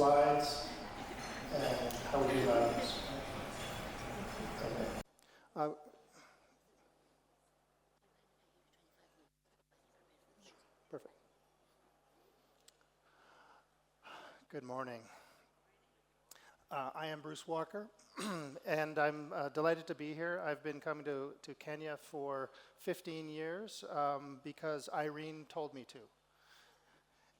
slides and how we do that. Okay. Perfect. Good morning. I am Bruce Walker, and I'm delighted to be here. I've been coming to Kenya for 15 years because Irene told me to.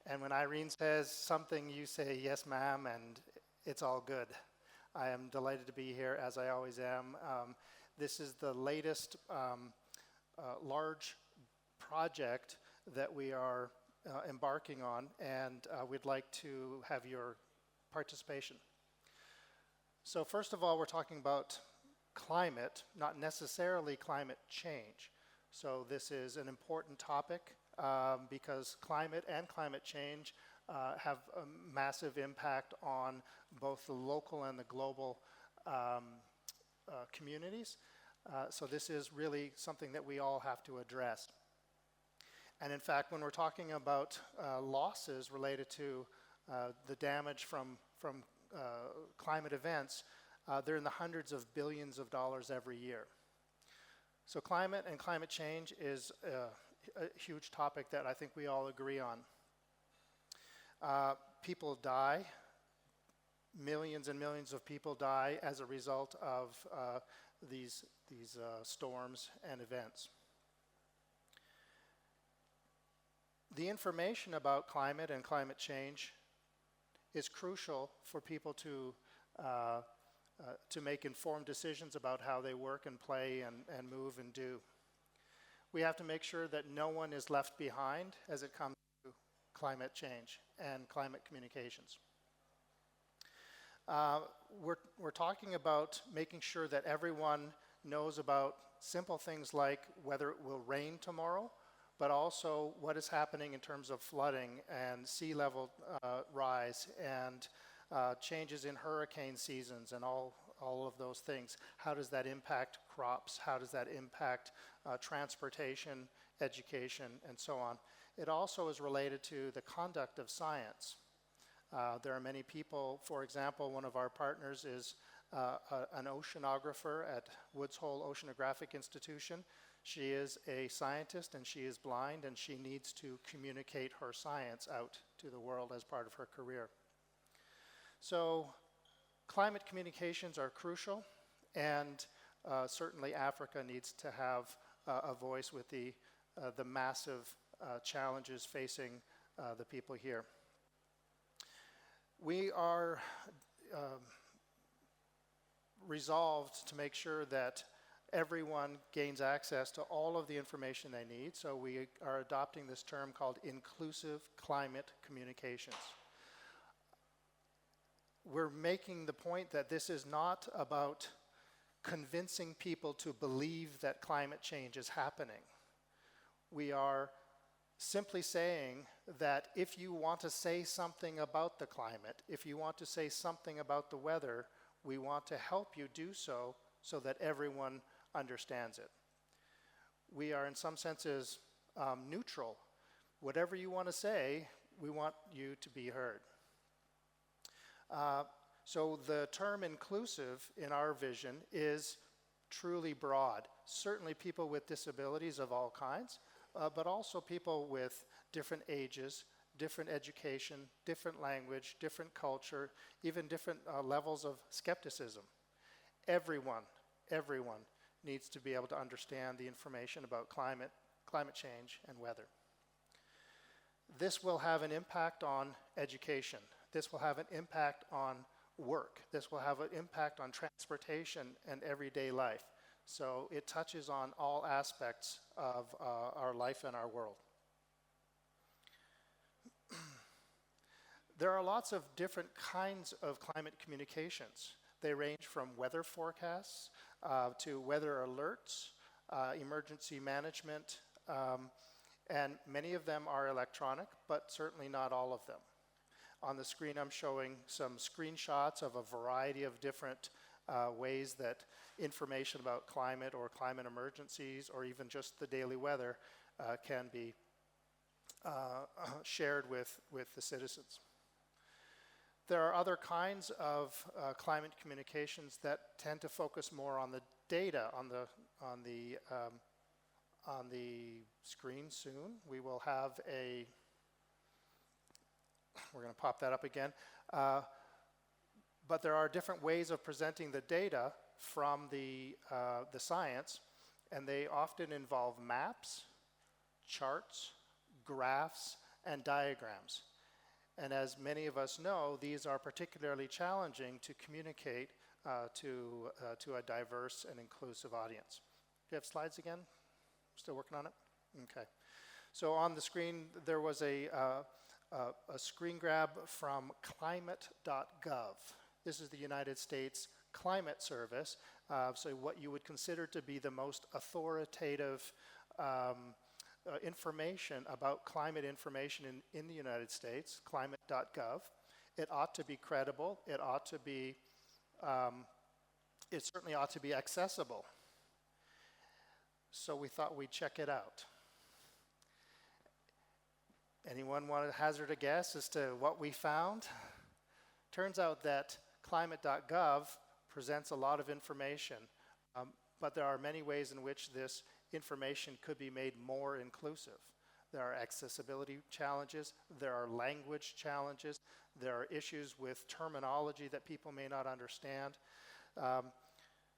And when Irene says something, you say, yes, ma'am, and it's all good. I am delighted to be here, as I always am. This is the latest large project that we are embarking on, and we'd like to have your participation. So first of all, we're talking about climate, not necessarily climate change. So this is an important topic because climate and climate change have a massive impact on both the local and the global communities. So this is really something that we all have to address. And in fact, when we're talking about losses related to the damage from climate events, they're in the hundreds of billions of dollars every year. So climate and climate change is a huge topic that I think we all agree on. People die, millions and millions of people die as a result of these storms and events. The information about climate and climate change is crucial for people to make informed decisions about how they work and play and move and do. We have to make sure that no one is left behind as it comes to climate change and climate communications. We're talking about making sure that everyone knows about simple things like whether it will rain tomorrow, but also what is happening in terms of flooding and sea level rise and changes in hurricane seasons and all of those things. How does that impact crops? How does that impact transportation, education, and so on? It also is related to the conduct of science. There are many people, for example, one of our partners is an oceanographer at Woods Hole Oceanographic Institution. She is a scientist and she is blind and she needs to communicate her science out to the world as part of her career. So climate communications are crucial, and certainly Africa needs to have a voice with the massive challenges facing the people here. We are resolved to make sure that everyone gains access to all of the information they need, so we are adopting this term called inclusive climate communications. We're making the point that this is not about convincing people to believe that climate change is happening. We are simply saying that if you want to say something about the climate, if you want to say something about the weather, we want to help you do so so that everyone understands it. We are in some senses neutral. Whatever you want to say, we want you to be heard. So the term inclusive in our vision is truly broad. Certainly people with disabilities of all kinds, but also people with different ages, different education, different language, different culture, even different levels of skepticism. Everyone needs to be able to understand the information about climate change, and weather. This will have an impact on education. This will have an impact on work. This will have an impact on transportation and everyday life. So it touches on all aspects of our life and our world. There are lots of different kinds of climate communications. They range from weather forecasts to weather alerts, emergency management, and many of them are electronic, but certainly not all of them. On the screen I'm showing some screenshots of a variety of different ways that information about climate or climate emergencies or even just the daily weather can be shared with the citizens. There are other kinds of climate communications that tend to focus more on the data. On the screen soon, we will have a, we're going to pop that up again, but there are different ways of presenting the data from the science, and they often involve maps, charts, graphs, and diagrams. And as many of us know, these are particularly challenging to communicate to a diverse and inclusive audience. Do you have slides again? Still working on it? Okay. So on the screen, there was a screen grab from climate.gov. This is the United States Climate Service, so what you would consider to be the most authoritative information about climate information in the United States, climate.gov. It ought to be credible. It ought to be, it certainly ought to be accessible. So we thought we'd check it out. Anyone want to hazard a guess as to what we found? Turns out that climate.gov presents a lot of information, but there are many ways in which this information could be made more inclusive. There are accessibility challenges, there are language challenges, there are issues with terminology that people may not understand.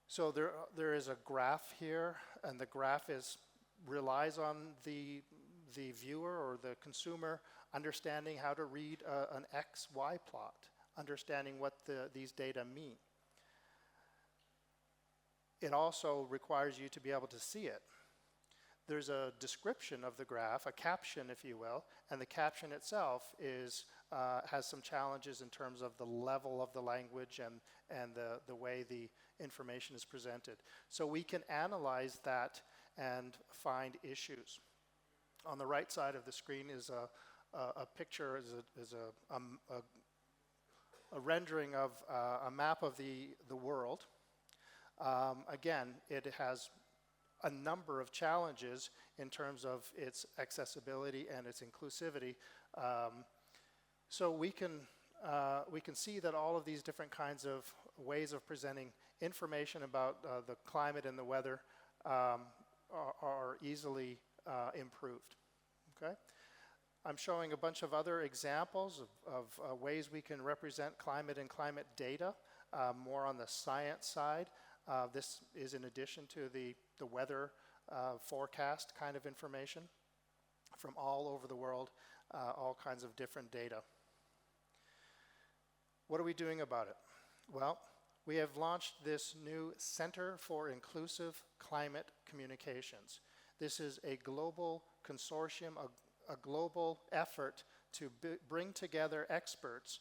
So there is a graph here, and the graph relies on the viewer or the consumer understanding how to read an XY plot, understanding what these data mean. It also requires you to be able to see it. There's a description of the graph, a caption, if you will, and the caption itself has some challenges in terms of the level of the language and the way the information is presented. So we can analyze that and find issues. On the right side of the screen is a picture, is a rendering of a map of the world. Again, it has a number of challenges in terms of its accessibility and its inclusivity. So we can see that all of these different kinds of ways of presenting information about the climate and the weather are easily improved. Okay? I'm showing a bunch of other examples of ways we can represent climate and climate data, more on the science side. This is in addition to the weather forecast kind of information from all over the world, all kinds of different data. What are we doing about it? Well, we have launched this new Center for Inclusive Climate Communications. This is a global consortium, a global effort to bring together experts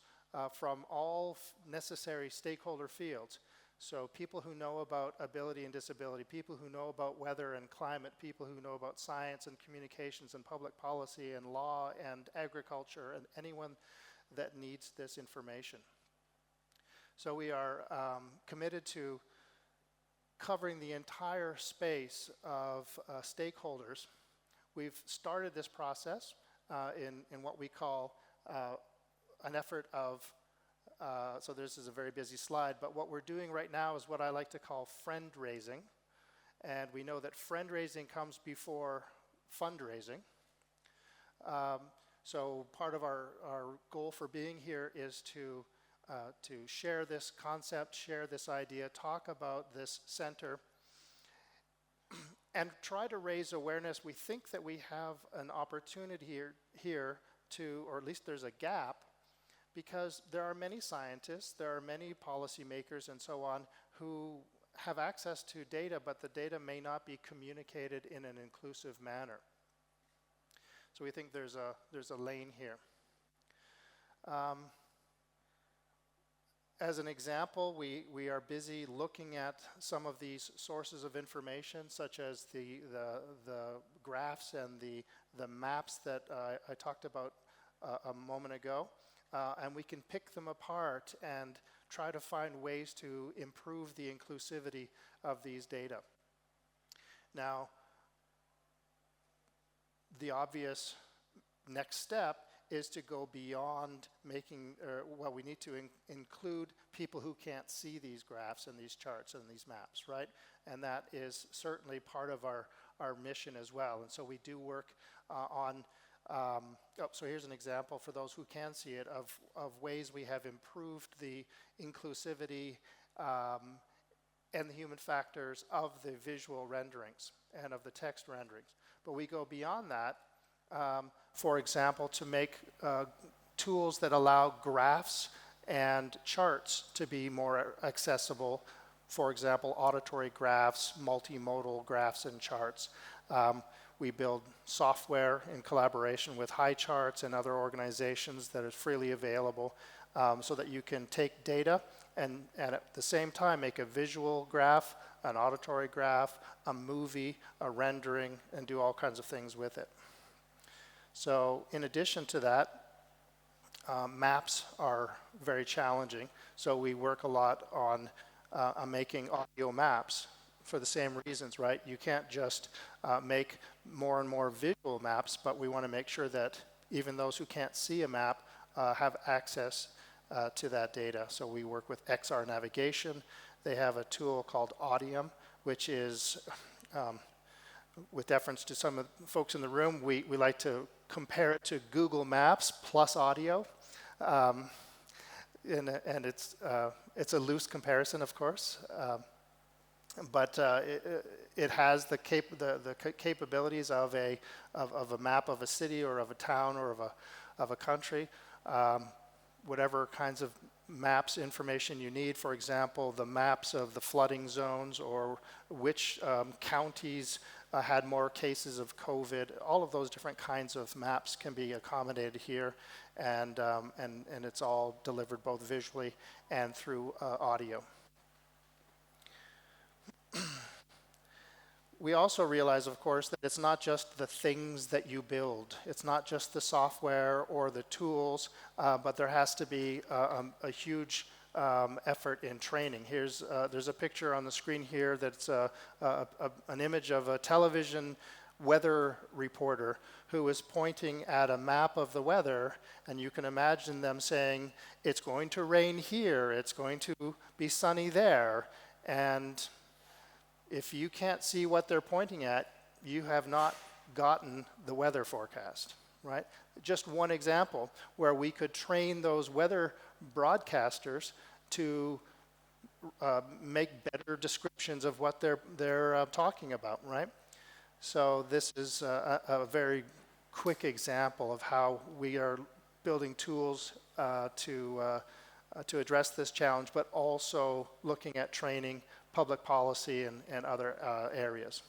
from all necessary stakeholder fields. So people who know about ability and disability, people who know about weather and climate, people who know about science and communications and public policy and law and agriculture, and anyone that needs this information. So we are committed to covering the entire space of stakeholders. We've started this process in what we call an effort of so this is a very busy slide, but what we're doing right now is what I like to call friend raising. And we know that friend raising comes before fundraising. So part of our goal for being here is to share this concept, share this idea, talk about this center, and try to raise awareness. We think that we have an opportunity here to, or at least there's a gap, because there are many scientists, there are many policymakers and so on who have access to data, but the data may not be communicated in an inclusive manner. So we think there's a lane here. As an example, we are busy looking at some of these sources of information, such as the graphs and the maps that I talked about a moment ago. And we can pick them apart and try to find ways to improve the inclusivity of these data. Now, the obvious next step is to go beyond making, well, we need to include people who can't see these graphs and these charts and these maps, right? And that is certainly part of our mission as well. And so we do work on, so here's an example for those who can see it of ways we have improved the inclusivity and the human factors of the visual renderings and of the text renderings. But we go beyond that, for example, to make tools that allow graphs and charts to be more accessible. For example, auditory graphs, multimodal graphs and charts. We build software in collaboration with HighCharts and other organizations that is freely available so that you can take data and at the same time make a visual graph, an auditory graph, a movie, a rendering, and do all kinds of things with it. So in addition to that, maps are very challenging. So we work a lot on making audio maps for the same reasons, right? You can't just make more and more visual maps, but we want to make sure that even those who can't see a map have access to that data. So we work with XR Navigation. They have a tool called Audium, which is, with deference to some of the folks in the room, we like to compare it to Google Maps plus audio. And it's a loose comparison, of course. But it has the capabilities of a map of a city or of a town or of a country. Whatever kinds of maps information you need, for example, the maps of the flooding zones or which counties had more cases of COVID, all of those different kinds of maps can be accommodated here, and it's all delivered both visually and through audio. We also realize, of course, that it's not just the things that you build. It's not just the software or the tools, but there has to be a huge effort in training. There's a picture on the screen here that's an image of a television weather reporter who is pointing at a map of the weather, and you can imagine them saying, it's going to rain here, it's going to be sunny there, and if you can't see what they're pointing at, you have not gotten the weather forecast, right? Just one example where we could train those weather broadcasters to make better descriptions of what they're talking about, right? So this is a very quick example of how we are building tools to address this challenge, but also looking at training, public policy, and other areas.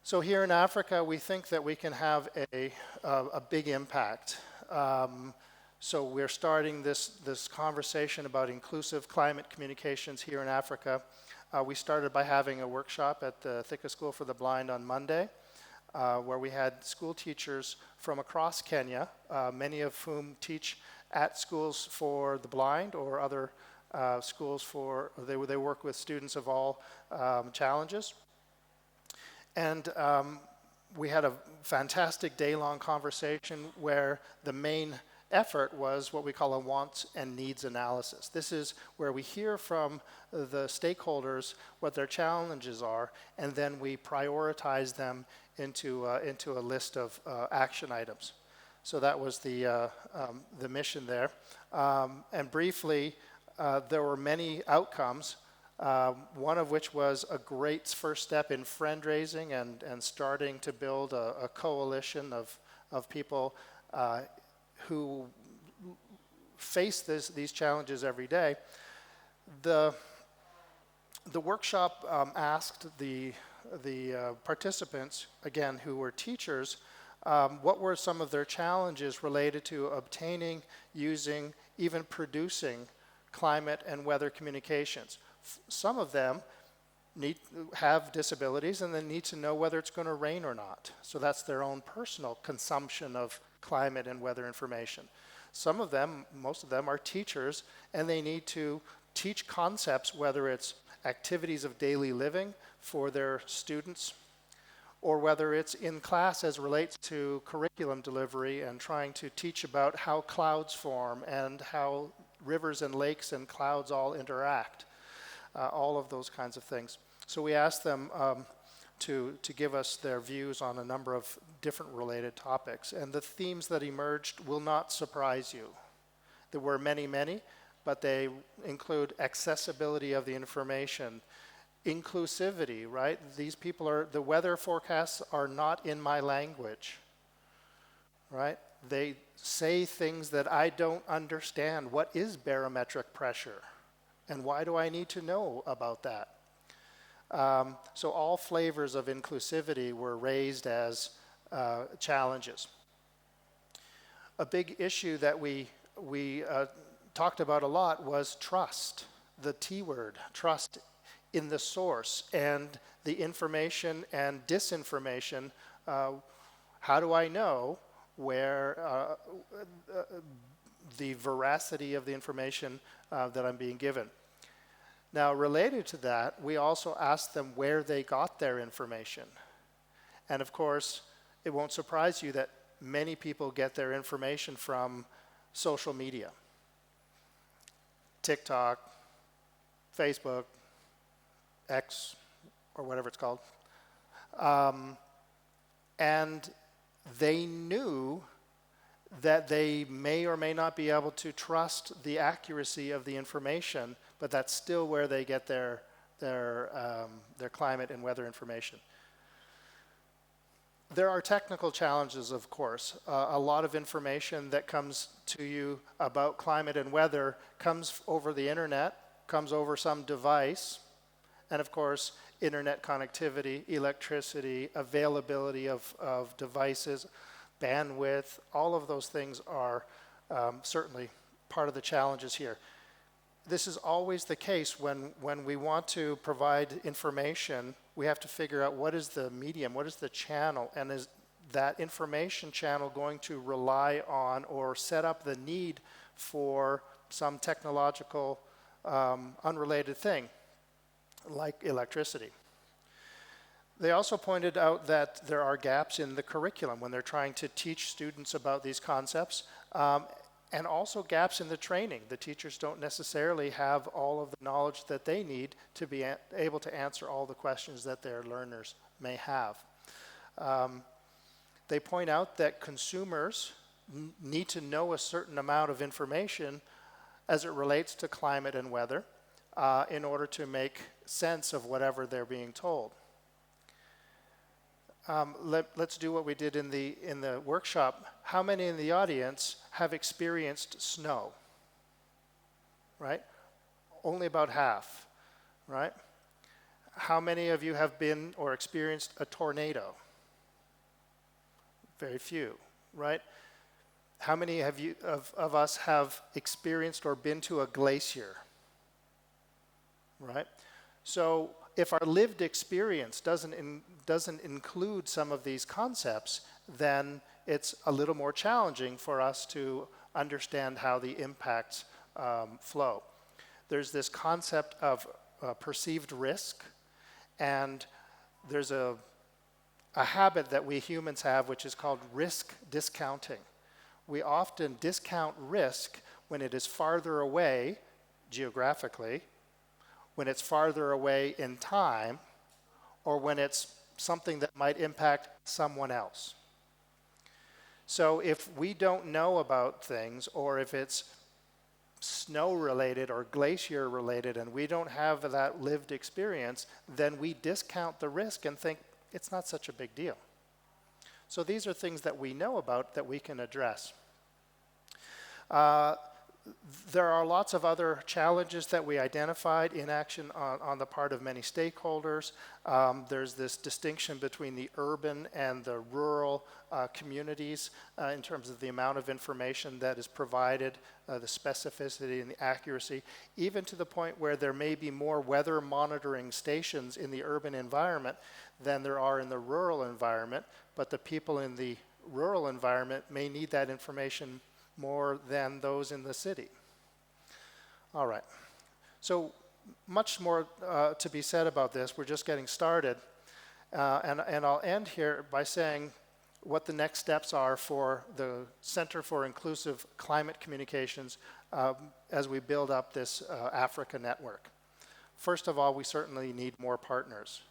So here in Africa, we think that we can have a big impact. So we're starting this conversation about inclusive climate communications here in Africa. We started by having a workshop at the Thika School for the Blind on Monday, where we had school teachers from across Kenya, many of whom teach at schools for the blind or other schools for, they work with students of all challenges. And we had a fantastic day-long conversation where the main effort was what we call a wants and needs analysis. This is where we hear from the stakeholders what their challenges are, and then we prioritize them into a list of action items. So that was the mission there. And briefly, there were many outcomes, one of which was a great first step in fundraising and starting to build a coalition of people who face these challenges every day. The workshop asked the participants, again, who were teachers, what were some of their challenges related to obtaining, using, even producing climate and weather communications. Some of them have disabilities and they need to know whether it's going to rain or not. So that's their own personal consumption of climate and weather information. Some of them, most of them, are teachers, and they need to teach concepts, whether it's activities of daily living for their students, or whether it's in class as relates to curriculum delivery and trying to teach about how clouds form and how rivers and lakes and clouds all interact, all of those kinds of things. So we asked them to give us their views on a number of different related topics. And the themes that emerged will not surprise you. There were many, many, but they include accessibility of the information, inclusivity, right? These people are, the weather forecasts are not in my language, right? They say things that I don't understand. What is barometric pressure? And why do I need to know about that? So all flavors of inclusivity were raised as challenges. A big issue that we talked about a lot was trust, the T word, trust in the source and the information and disinformation. How do I know where the veracity of the information that I'm being given? Now, related to that, we also asked them where they got their information. And of course, it won't surprise you that many people get their information from social media. TikTok, Facebook, X, or whatever it's called. And they knew that they may or may not be able to trust the accuracy of the information, but that's still where they get their climate and weather information. There are technical challenges, of course. A lot of information that comes to you about climate and weather comes over the internet, comes over some device, and of course, internet connectivity, electricity, availability of devices, bandwidth, all of those things are certainly part of the challenges here. This is always the case when we want to provide information. We have to figure out what is the medium, what is the channel, and is that information channel going to rely on or set up the need for some technological unrelated thing, like electricity. They also pointed out that there are gaps in the curriculum when they're trying to teach students about these concepts, and also gaps in the training. The teachers don't necessarily have all of the knowledge that they need to be able to answer all the questions that their learners may have. They point out that consumers need to know a certain amount of information as it relates to climate and weather in order to make sense of whatever they're being told. Let's do what we did in the workshop. How many in the audience have experienced snow? Right? Only about half, right? How many of you have been or experienced a tornado? Very few, right? How many of us have experienced or been to a glacier? Right? So if our lived experience doesn't include some of these concepts, then it's a little more challenging for us to understand how the impacts flow. There's this concept of perceived risk, and there's a habit that we humans have which is called risk discounting. We often discount risk when it is farther away geographically, when it's farther away in time, or when it's something that might impact someone else. So if we don't know about things, or if it's snow-related or glacier-related, and we don't have that lived experience, then we discount the risk and think it's not such a big deal. So these are things that we know about that we can address. There are lots of other challenges that we identified in action on the part of many stakeholders. There's this distinction between the urban and the rural communities in terms of the amount of information that is provided, the specificity and the accuracy, even to the point where there may be more weather monitoring stations in the urban environment than there are in the rural environment, but the people in the rural environment may need that information more than those in the city. All right. So much more to be said about this. We're just getting started. And I'll end here by saying what the next steps are for the Center for Inclusive Climate Communications as we build up this Africa network. First of all, we certainly need more partners.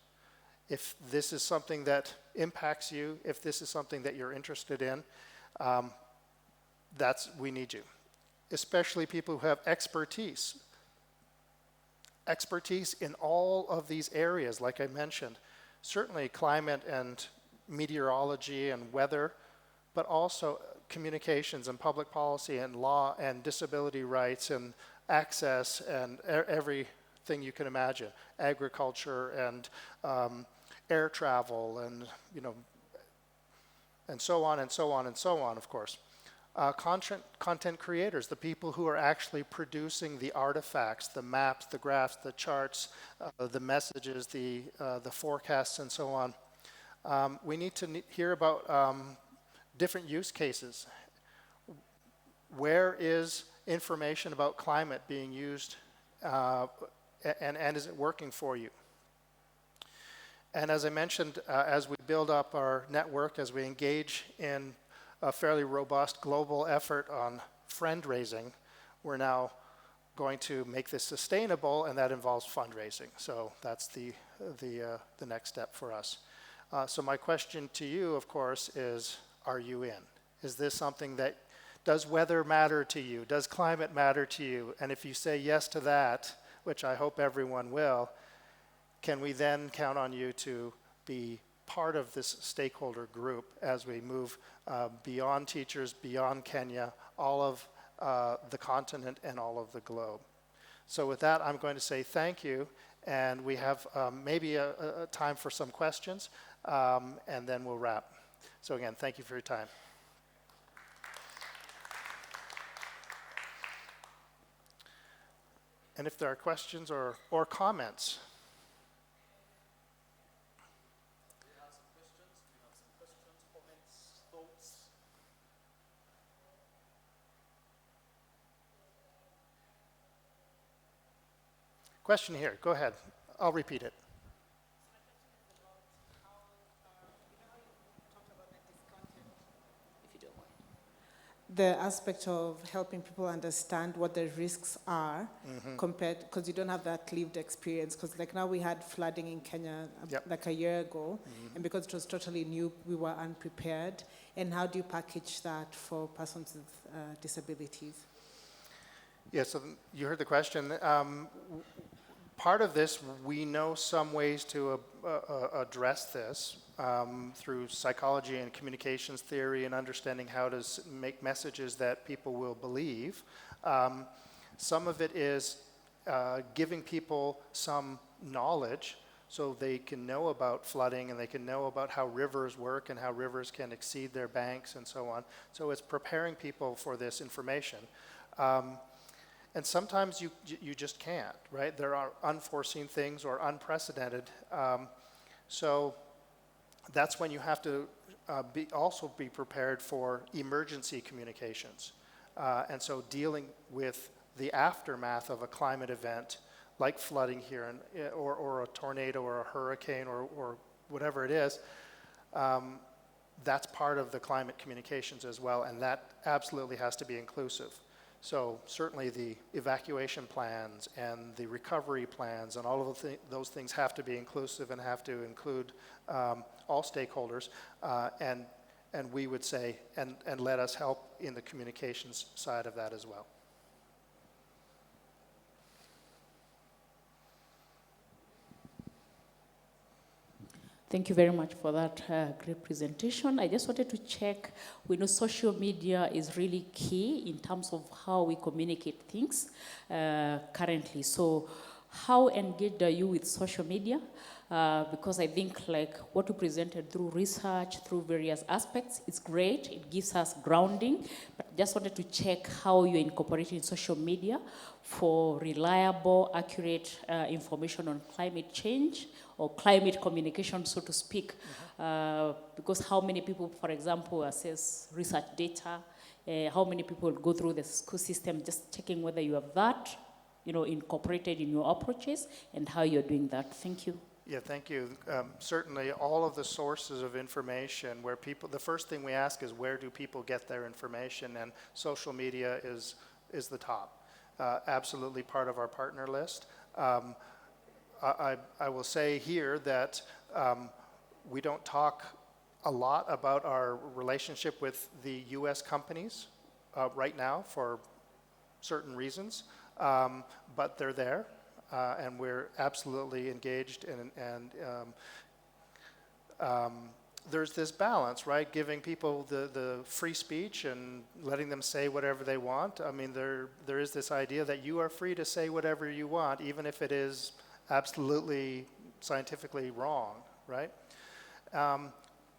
If this is something that impacts you, if this is something that you're interested in, we need you. Especially people who have expertise. Expertise in all of these areas, like I mentioned. Certainly climate and meteorology and weather, but also communications and public policy and law and disability rights and access and everything you can imagine. Agriculture and air travel and, you know, and so on and so on and so on, of course. Content creators, the people who are actually producing the artifacts, the maps, the graphs, the charts, the messages, the forecasts, and so on. We need to hear about different use cases. Where is information about climate being used, and is it working for you? And as I mentioned, as we build up our network, as we engage in a fairly robust global effort on friend raising, we're now going to make this sustainable, and that involves fundraising. So that's the next step for us. So my question to you, of course, is, are you in? Is this something that, does weather matter to you? Does climate matter to you? And if you say yes to that, which I hope everyone will, can we then count on you to be part of this stakeholder group as we move beyond teachers, beyond Kenya, all of the continent and all of the globe? So with that, I'm going to say thank you, and we have maybe a time for some questions, and then we'll wrap. So again, thank you for your time. And if there are questions or comments. Question here, go ahead. I'll repeat it. The aspect of helping people understand what the risks are compared, because you don't have that lived experience. Because like now we had flooding in Kenya like a year ago, and because it was totally new, we were unprepared. And how do you package that for persons with disabilities? Yeah, so you heard the question. Part of this, we know some ways to address this through psychology and communications theory and understanding how to make messages that people will believe. Some of it is giving people some knowledge so they can know about flooding and they can know about how rivers work and how rivers can exceed their banks and so on. So it's preparing people for this information. And sometimes you just can't, right? There are unforeseen things or unprecedented. So that's when you have to also be prepared for emergency communications. And so dealing with the aftermath of a climate event like flooding here or a tornado or a hurricane or whatever it is, that's part of the climate communications as well, and that absolutely has to be inclusive. So certainly the evacuation plans and the recovery plans and all of those things have to be inclusive and have to include all stakeholders, and we would say, and let us help in the communications side of that as well. Thank you very much for that great presentation. I just wanted to check, we know social media is really key in terms of how we communicate things currently. So how engaged are you with social media? Because I think like what you presented through research, through various aspects, it's great, it gives us grounding, but just wanted to check how you're incorporating social media for reliable, accurate information on climate change or climate communication, so to speak. Because how many people, for example, access research data, how many people go through the school system, just checking whether you have that, incorporated in your approaches and how you're doing that. Thank you. Yeah, thank you. Certainly, all of the sources of information where people, the first thing we ask is where do people get their information, and social media is the top. Absolutely part of our partner list. I will say here that we don't talk a lot about our relationship with the U.S. companies right now for certain reasons, but they're there. And we're absolutely engaged and there's this balance, right? Giving people the free speech and letting them say whatever they want. I mean, there is this idea that you are free to say whatever you want, even if it is absolutely scientifically wrong, right?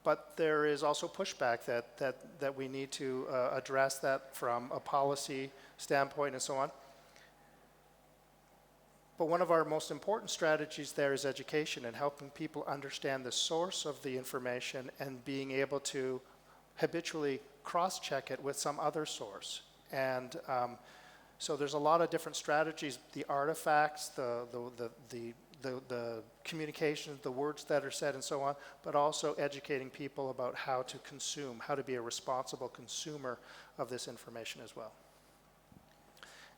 But there is also pushback that we need to address that from a policy standpoint and so on. But one of our most important strategies there is education and helping people understand the source of the information and being able to habitually cross-check it with some other source. And so there's a lot of different strategies, the artifacts, the communication, the words that are said and so on, but also educating people about how to consume, how to be a responsible consumer of this information as well.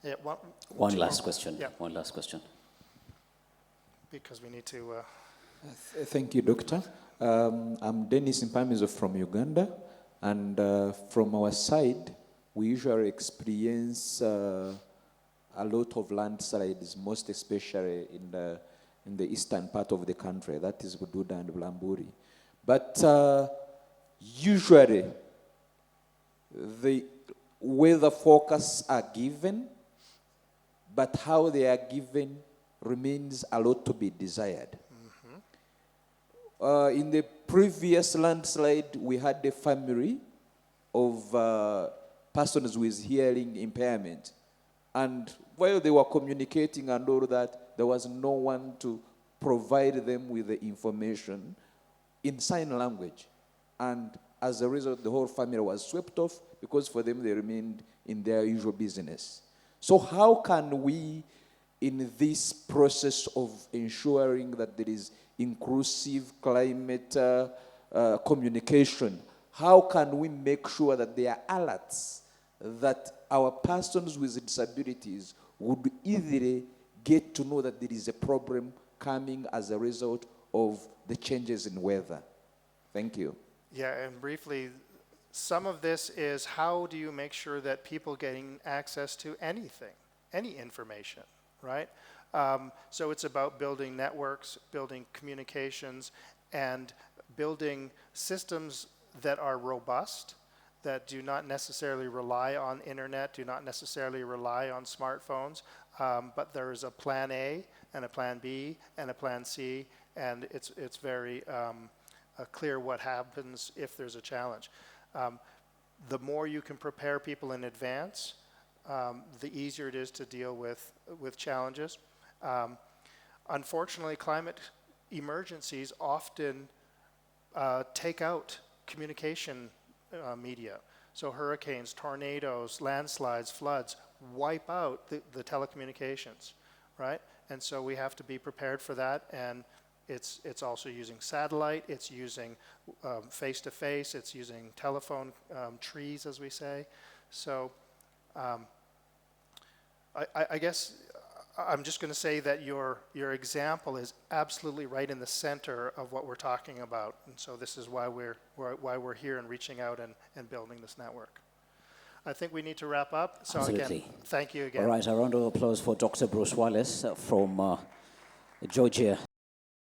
Yeah, one last question. Yeah. One last question. Because we need to... Thank you, Doctor. I'm Dennis Mpamizo from Uganda, and from our side, we usually experience a lot of landslides, most especially in the eastern part of the country, that is Bududa and Blamburi. But usually, the weather forecasts are given, but how they are given remains a lot to be desired. Mm-hmm. In the previous landslide, we had a family of persons with hearing impairment. And while they were communicating and all that, there was no one to provide them with the information in sign language. And as a result, the whole family was swept off because for them, they remained in their usual business. So how can we, in this process of ensuring that there is inclusive climate communication, how can we make sure that there are alerts that our persons with disabilities would easily get to know that there is a problem coming as a result of the changes in weather? Thank you. Yeah, and briefly, some of this is how do you make sure that people getting access to anything, any information, right? So it's about building networks, building communications, and building systems that are robust, that do not necessarily rely on internet, do not necessarily rely on smartphones, but there is a plan A and a plan B and a plan C, and it's very clear what happens if there's a challenge. The more you can prepare people in advance, the easier it is to deal with challenges. Unfortunately, climate emergencies often take out communication media. So hurricanes, tornadoes, landslides, floods wipe out the telecommunications, right? And so we have to be prepared for that, and it's also using satellite, it's using face-to-face, it's using telephone trees, as we say. So I guess I'm just going to say that your example is absolutely right in the center of what we're talking about, and so this is why we're here and reaching out and building this network. I think we need to wrap up. So Absolutely. Again, thank you again. All right, a round of applause for Dr. Bruce Wallace from Georgia.